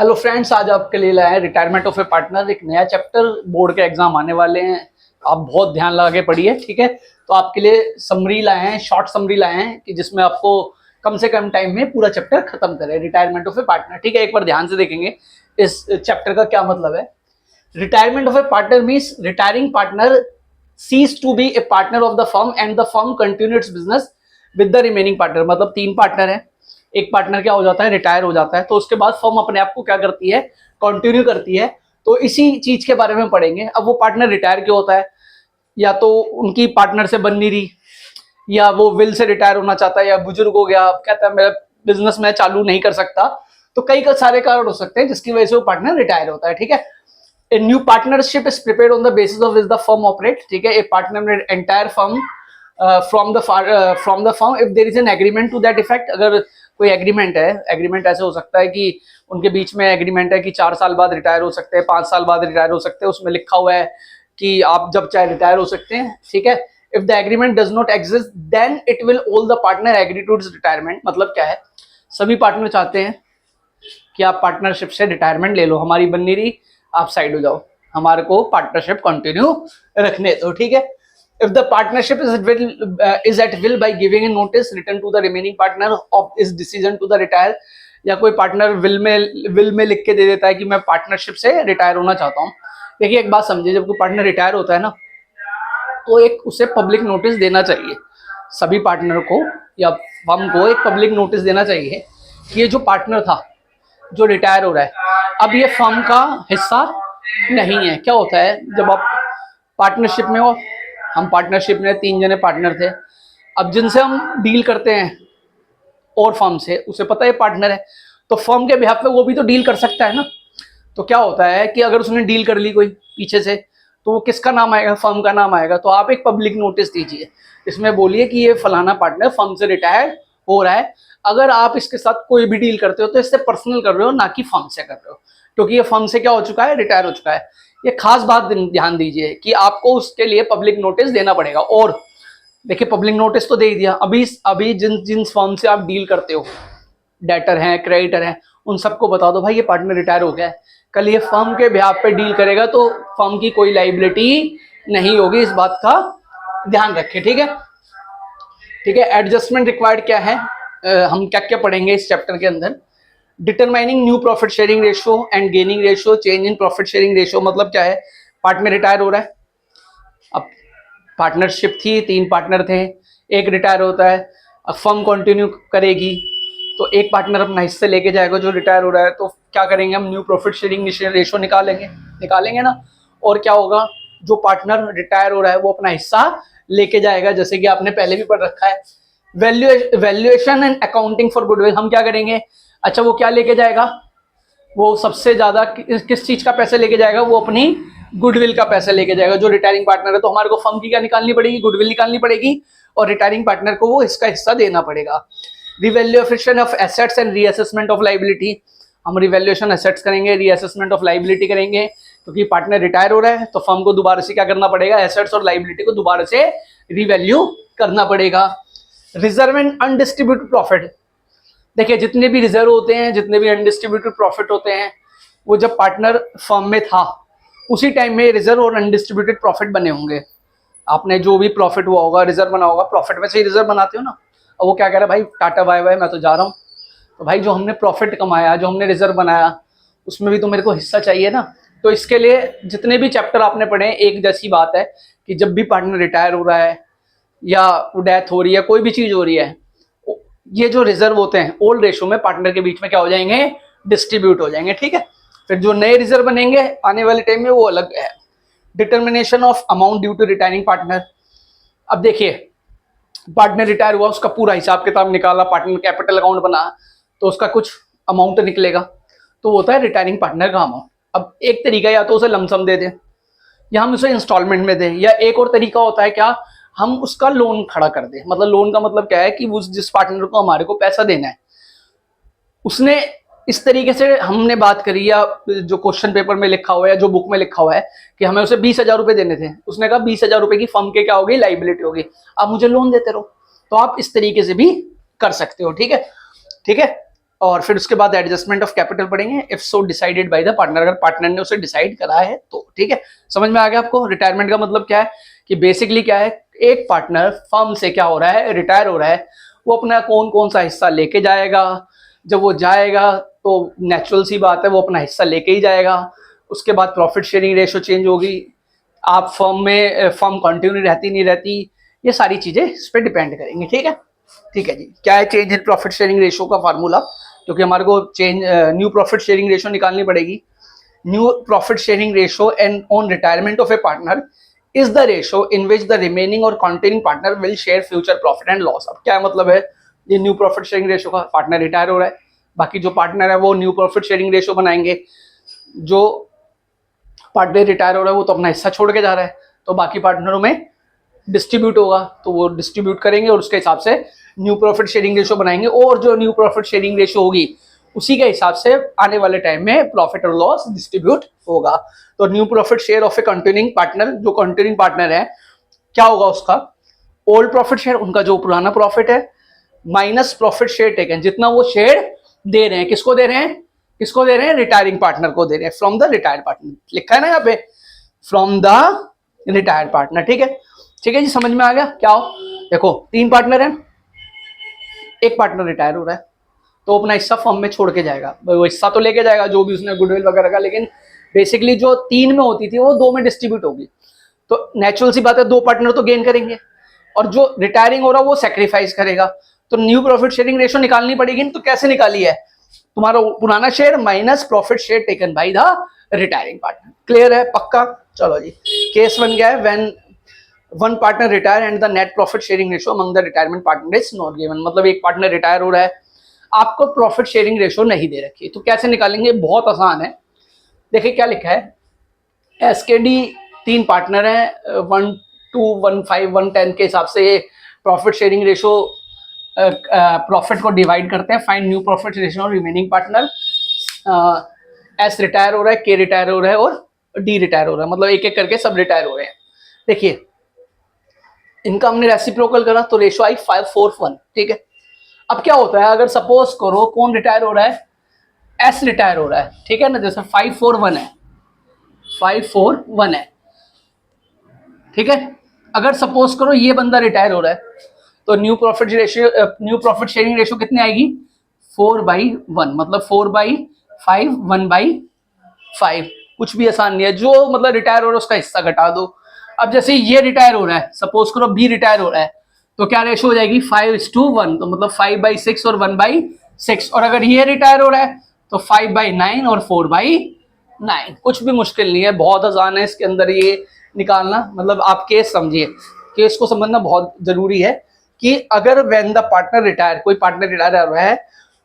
Hello friends, आज आपके लिए लाया है रिटायरमेंट ऑफ ए पार्टनर, एक नया चैप्टर। बोर्ड के एग्जाम आने वाले हैं, आप बहुत ध्यान लगा के पढ़िए, ठीक है। तो आपके लिए समरी लाए हैं, शॉर्ट समरी लाए हैं कि जिसमें आपको कम से कम टाइम में पूरा चैप्टर खत्म करें, रिटायरमेंट ऑफ ए पार्टनर, ठीक है। एक बार ध्यान से देखेंगे इस चैप्टर का क्या मतलब है। Retirement of a partner means retiring partner cease to be a partner of the firm and the firm continue its business with the remaining partner। मतलब तीन पार्टनर हैं, एक पार्टनर क्या हो जाता है, रिटायर हो जाता है, तो उसके बाद फर्म अपने आप को क्या करती है, कंटिन्यू करती है। तो इसी चीज के बारे में पढ़ेंगे। अब वो पार्टनर रिटायर क्यों होता है, या तो उनकी पार्टनर से बन नहीं रही, या वो विल से रिटायर होना चाहता है, या बुजुर्ग हो गया, कहता है मेरा बिजनेस मैं चालू नहीं कर सकता। तो कई सारे कारण हो सकते हैं जिसकी वजह से वो पार्टनर रिटायर होता है, ठीक है। A new partnership is prepared on the basis of which the firm operates, ठीक है। A partner में entire firm from the firm if there is an agreement to that effect। अगर कोई एग्रीमेंट है, एग्रीमेंट ऐसे हो सकता है कि उनके बीच में एग्रीमेंट है कि 4 साल बाद रिटायर हो सकते हैं, 5 साल बाद रिटायर हो सकते हैं, उसमें लिखा हुआ है कि आप जब चाहे रिटायर हो सकते हैं, ठीक है। If the agreement does not exist then it will all the partner agree to its retirement. मतलब क्या है, सभी पार्टनर चाहते हैं कि आप पार्टनरशिप से रिटायरमेंट ले लो, हमारी बन नहीं रही, आप साइड हो जाओ, हमारे को पार्टनरशिप कंटिन्यू रखने दो, ठीक है। If the partnership is at will by giving a notice return to the remaining partner of his decision to the retire. या कोई पार्टनर विल में लिख के दे देता है कि मैं पार्टनरशिप से रिटायर होना चाहता हूँ। देखिए एक बात समझिए, जब कोई पार्टनर रिटायर होता है ना, तो एक उसे पब्लिक नोटिस देना चाहिए, सभी पार्टनर को या फर्म को एक पब्लिक नोटिस देना चाहिए कि ये जो पार्टनर था जो रिटायर हो रहा है, अब ये फर्म का हिस्सा नहीं है। क्या होता है जब आप पार्टनरशिप में हो, हम पार्टनरशिप में 3 जने पार्टनर थे, अब जिनसे हम डील करते हैं और फर्म से, उसे पता है पार्टनर है, तो फर्म के बिहाफ पे वो भी तो डील कर सकता है ना। तो क्या होता है कि अगर उसने डील कर ली कोई पीछे से, तो वो किसका नाम आएगा, फर्म का नाम आएगा। तो आप एक पब्लिक नोटिस दीजिए, इसमें बोलिए कि ये फलाना पार्टनर फर्म से रिटायर हो रहा है। अगर आप इसके साथ कोई भी डील करते हो तो इससे पर्सनल कर रहे हो, ना कि फर्म से कर रहे हो, क्योंकि ये फर्म से क्या हो चुका है, रिटायर हो चुका है। ये खास बात ध्यान दीजिए कि आपको उसके लिए पब्लिक नोटिस देना पड़ेगा। और देखिए पब्लिक नोटिस तो दे ही दिया, अभी जिन फर्म से आप डील करते हो, डेटर हैं, क्रेडिटर हैं, उन सबको बता दो भाई ये पार्टनर रिटायर हो गया है। कल ये फर्म के बिहाफ पे डील करेगा तो फर्म की कोई लाइबिलिटी नहीं होगी, इस बात का ध्यान रखें, ठीक है। ठीक है, एडजस्टमेंट रिक्वायर्ड क्या है, हम क्या क्या पढ़ेंगे इस चैप्टर के अंदर। Determining new profit sharing ratio and gaining ratio, change in profit sharing ratio. मतलब क्या है, पार्टनर रिटायर हो रहा है, अब पार्टनरशिप थी, 3 पार्टनर थे, एक रिटायर होता है, अब फर्म कंटिन्यू करेगी, तो एक पार्टनर अपना हिस्से लेके जाएगा जो रिटायर हो रहा है। तो क्या करेंगे हम, न्यू प्रॉफिट शेयरिंग रेशियो निकालेंगे ना। और क्या होगा, जो पार्टनर रिटायर हो रहा है वो अपना हिस्सा लेके जाएगा, जैसे कि आपने पहले भी पढ़ रखा है। Valuation and accounting for goodwill, हम क्या करेंगे, अच्छा वो क्या लेके जाएगा, वो सबसे ज्यादा किस चीज का पैसे लेके जाएगा, वो अपनी गुडविल का पैसा लेके जाएगा। जो रिटायरिंग पार्टनर है, तो हमारे को फर्म की क्या निकालनी पड़ेगी, गुडविल निकालनी पड़ेगी, और रिटायरिंग पार्टनर को वो इसका हिस्सा देना पड़ेगा। Revaluation of assets and reassessment of liability, हम रिवैल्यूएशन एसेट्स करेंगे, रीअसेसमेंट ऑफ लाइबिलिटी करेंगे, क्योंकि पार्टनर रिटायर हो रहा है तो फर्म को दोबारा से क्या करना पड़ेगा, एसेट्स और लाइबिलिटी को दोबारा से रिवैल्यू करना पड़ेगा। रिजर्व एंड अनडिस्ट्रीब्यूटेड प्रॉफिट, देखिए जितने भी रिजर्व होते हैं, जितने भी अनडिस्ट्रीब्यूटेड प्रॉफिट होते हैं, वो जब पार्टनर फर्म में था उसी टाइम में रिजर्व और अनडिस्ट्रीब्यूटेड प्रॉफिट बने होंगे। आपने जो भी प्रॉफिट हुआ होगा, रिजर्व बना होगा, प्रॉफिट में से ही रिजर्व बनाते हो ना। और वो क्या कह रहा है, भाई टाटा बाय बाय मैं तो जा रहा हूँ। तो भाई जो हमने प्रॉफिट कमाया, जो हमने रिजर्व बनाया, उसमें भी तो मेरे को हिस्सा चाहिए ना। तो इसके लिए जितने भी चैप्टर आपने पढ़े, एक जैसी बात है कि जब भी पार्टनर रिटायर हो रहा है या डेथ हो रही है, कोई भी चीज हो रही है, ये जो रिजर्व होते हैं ओल्ड रेशो में पार्टनर के बीच में क्या हो जाएंगे, डिस्ट्रीब्यूट हो जाएंगे, ठीक है। फिर जो नए रिजर्व बनेंगे आने वाले टाइम में वो अलग है। Determination of amount due to retiring partner, अब देखिए पार्टनर रिटायर हुआ, उसका पूरा हिसाब किताब निकाला, पार्टनर कैपिटल अकाउंट बना, तो उसका कुछ अमाउंट निकलेगा, तो होता है रिटायरिंग पार्टनर का अमाउंट। अब एक तरीका या तो उसे लमसम दे दें, या हम उसे इंस्टॉलमेंट में दें, या एक और तरीका होता है क्या, हम उसका लोन खड़ा कर दें। मतलब लोन का मतलब क्या है कि उस जिस पार्टनर को हमारे को पैसा देना है, उसने इस तरीके से हमने बात करी, या जो क्वेश्चन पेपर में लिखा हुआ है या जो बुक में लिखा हुआ है कि हमें उसे 20,000 रुपए देने थे, उसने कहा 20,000 रुपए की फर्म के क्या होगी, लाइबिलिटी होगी, आप मुझे लोन देते रहो। तो आप इस तरीके से भी कर सकते हो, ठीक है, ठीक है। और फिर उसके बाद एडजस्टमेंट ऑफ कैपिटल पढ़ेंगे, if so decided by the partner, अगर पार्टनर ने उसे डिसाइड करा है तो। ठीक है, समझ में आ गया आपको। रिटायरमेंट का मतलब क्या है कि बेसिकली क्या है, एक पार्टनर फर्म से क्या हो रहा है, रिटायर हो रहा है, वो अपना कौन कौन सा हिस्सा लेके जाएगा। जब वो जाएगा तो नेचुरल सी बात है वो अपना हिस्सा लेके ही जाएगा। उसके बाद प्रॉफिट शेयरिंग रेशो चेंज होगी, आप फर्म में, फर्म कंटिन्यू रहती नहीं रहती, ये सारी चीजें इस पर डिपेंड करेंगी। ठीक है, ठीक है जी। क्या है change in profit sharing ratio का फार्मूला, क्योंकि हमारे को change new profit sharing ratio निकालनी पड़ेगी। New profit sharing ratio and on retirement of a partner is the ratio in which the remaining और continuing partner will share future profit and loss. अब क्या मतलब है, ये न्यू प्रॉफिट शेयरिंग रेशो का, partner retire हो रहा है, बाकी जो पार्टनर है वो न्यू प्रॉफिट शेयरिंग रेशो बनाएंगे। जो पार्टनर रिटायर हो रहा है वो तो अपना हिस्सा छोड़ के जा रहा है, तो बाकी पार्टनरों में डिस्ट्रीब्यूट होगा, तो वो डिस्ट्रीब्यूट करेंगे और उसके हिसाब से न्यू प्रॉफिट शेयरिंग रेशो बनाएंगे। और जो न्यू प्रॉफिट शेयरिंग रेशो होगी उसी के हिसाब से आने वाले टाइम में प्रॉफिट और लॉस डिस्ट्रीब्यूट होगा। तो new profit share of A continuing partner, जो कंटिन्यूइंग पार्टनर है क्या होगा उसका, ओल्ड प्रॉफिट शेयर, उनका जो पुराना प्रॉफिट है, माइनस प्रॉफिट शेयर टेकन, जितना वो शेयर दे रहे हैं, किसको दे रहे हैं, किसको दे रहे हैं, रिटायरिंग पार्टनर को दे रहे हैं, फ्रॉम द रिटायर्ड पार्टनर, लिखा है ना यहाँ पे, फ्रॉम द रिटायर्ड पार्टनर। ठीक है, ठीक है जी, समझ में आ गया। क्या हो, देखो 3 पार्टनर हैं, एक पार्टनर रिटायर हो रहा है तो अपना हिस्सा फर्म में छोड़ के जाएगा, वो हिस्सा तो लेके जाएगा जो भी उसने गुडविल वगैरह का, लेकिन बेसिकली जो 3 में होती थी वो 2 में डिस्ट्रीब्यूट होगी। तो नेचुरल सी बात है 2 पार्टनर तो गेन करेंगे, और जो रिटायरिंग हो रहा है वो सेक्रीफाइस करेगा। तो न्यू प्रॉफिट शेयरिंग रेशो निकालनी पड़ेगी। तो कैसे निकाली है, तुम्हारा पुराना share minus profit share taken by the retiring partner. Clear है, पक्का। चलो जी, केस बन गया है, when one partner retire and the net profit sharing ratio among the retirement partner is not given. मतलब एक पार्टनर रिटायर हो रहा है, आपको प्रॉफिट शेयरिंग रेशो नहीं दे रखी, तो कैसे निकालेंगे, बहुत आसान है। देखिए क्या लिखा है, एसकेडी 3 पार्टनर है, 1, 2, 1, 5, 1, 10 के हिसाब से प्रॉफिट शेयरिंग रेशो प्रॉफिट को डिवाइड करते हैं। Find new profit ratio remaining partner. S retire हो रहा है, के रिटायर हो रहा है और डी रिटायर हो रहा है, मतलब एक एक करके सब रिटायर हो रहे हैं। देखिए इनका हमने रेसिप्रोकल करा तो रेशो आई 5-4-1। ठीक है, अब क्या होता है, अगर सपोज करो कौन रिटायर हो रहा है, एस रिटायर हो रहा है, ठीक है ना, जैसे 5-4-1 है, 5-4-1 है, ठीक है। अगर सपोज करो ये बंदा रिटायर हो रहा है तो न्यू प्रॉफिट शेयरिंग रेशो कितनी आएगी, 4/1, मतलब 4/5, 1/5। कुछ भी आसान नहीं है, जो मतलब रिटायर हो रहा है उसका हिस्सा घटा दो। अब जैसे ये रिटायर हो रहा है, सपोज करो बी रिटायर हो रहा है, तो क्या रेशो हो जाएगी 5:1, तो मतलब 5/6 और 1/6। और अगर ये रिटायर हो रहा है तो 5/9 और 4/9। कुछ भी मुश्किल नहीं है, बहुत आसान है इसके अंदर ये निकालना। मतलब आप केस समझिए, केस को समझना बहुत जरूरी है कि अगर व्हेन द पार्टनर रिटायर, कोई पार्टनर रिटायर हो रहा है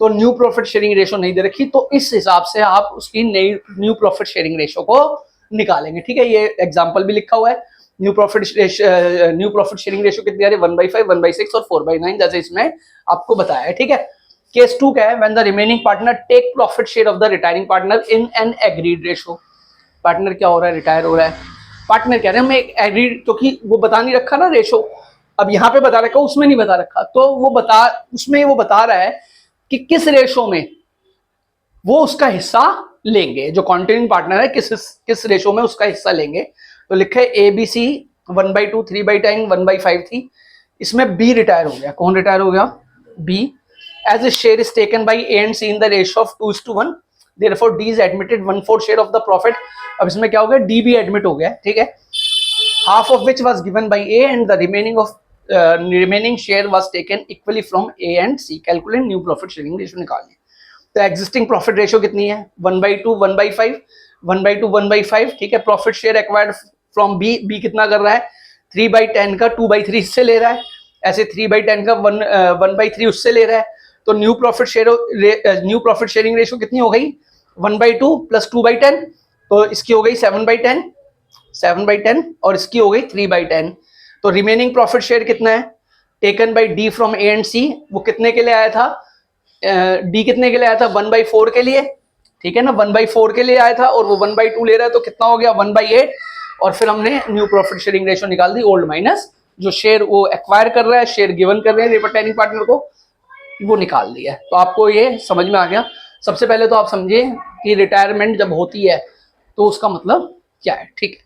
तो न्यू प्रॉफिट शेयरिंग रेशो नहीं दे रखी, तो इस हिसाब से आप उसकी नई न्यू प्रॉफिट शेयरिंग रेशो को निकालेंगे। ठीक है, ये एग्जांपल भी लिखा हुआ है। न्यू प्रॉफिट शेयरिंग रेशो कितनी आ रही है, 1/5, 1/6 और 4/9, जैसे इसमें आपको बताया है। ठीक है, केस 2 क्या है, when the remaining partner take profit share of the retiring partner in an agreed ratio. Partner क्या हो रहा है, रिटायर हो रहा है, पार्टनर कह रहे हैं हमें एक एग्रीड, क्योंकि वो बता नहीं रखा ना रेशो, अब यहाँ पे बता रखा, उसमें नहीं बता रखा, तो वो बता रहा है कि किस रेशो में वो उसका हिस्सा लेंगे, जो कॉन्टिन्यूइंग पार्टनर है किस रेशो में उसका हिस्सा लेंगे। तो लिखा है ABC 1/2, 3/10, 1/5 थी, इसमें बी रिटायर हो गया। कौन रिटायर हो गया, B. As a share is taken by A and C in the ratio of 2:1, therefore D is admitted 1/4 share of the profit. अब इसमें क्या हो गया, डी भी एडमिट हो गया। ठीक है, half of which was given by A and the remaining share was taken equally from A and C. Calculate new profit sharing ratio निकालनी। तो एग्जिस्टिंग प्रॉफिट रेशो कितनी है, 1/2, 1/5, 1/2, 1/5। ठीक है, profit share acquired from B, B कितना कर रहा है, 3/10 का 2/3 इससे ले रहा है, ऐसे 3/10 का 1/3 उससे ले रहा है। तो न्यू प्रॉफिट शेयरिंग रेशो कितनी हो गई, 1/2 + 2/10, तो इसकी हो गई 7/10 और इसकी हो गई 3/10। तो रिमेनिंग प्रॉफिट शेयर कितना है, taken by D from A and C, वो कितने के लिए आया था, डी कितने के लिए आया था, 1/4 के लिए। ठीक है ना, 1/4 के लिए आया था और वो 1/2 ले रहा है, तो कितना हो गया, 1/8। और फिर हमने न्यू प्रॉफिट शेयरिंग रेशो निकाल दी, ओल्ड माइनस जो शेयर वो एक्वायर कर रहा है, शेयर गिवन कर रहे हैं रिटायरिंग पार्टनर को, वो निकाल दिया है। तो आपको ये समझ में आ गया। सबसे पहले तो आप समझिए कि रिटायरमेंट जब होती है तो उसका मतलब क्या है, ठीक है।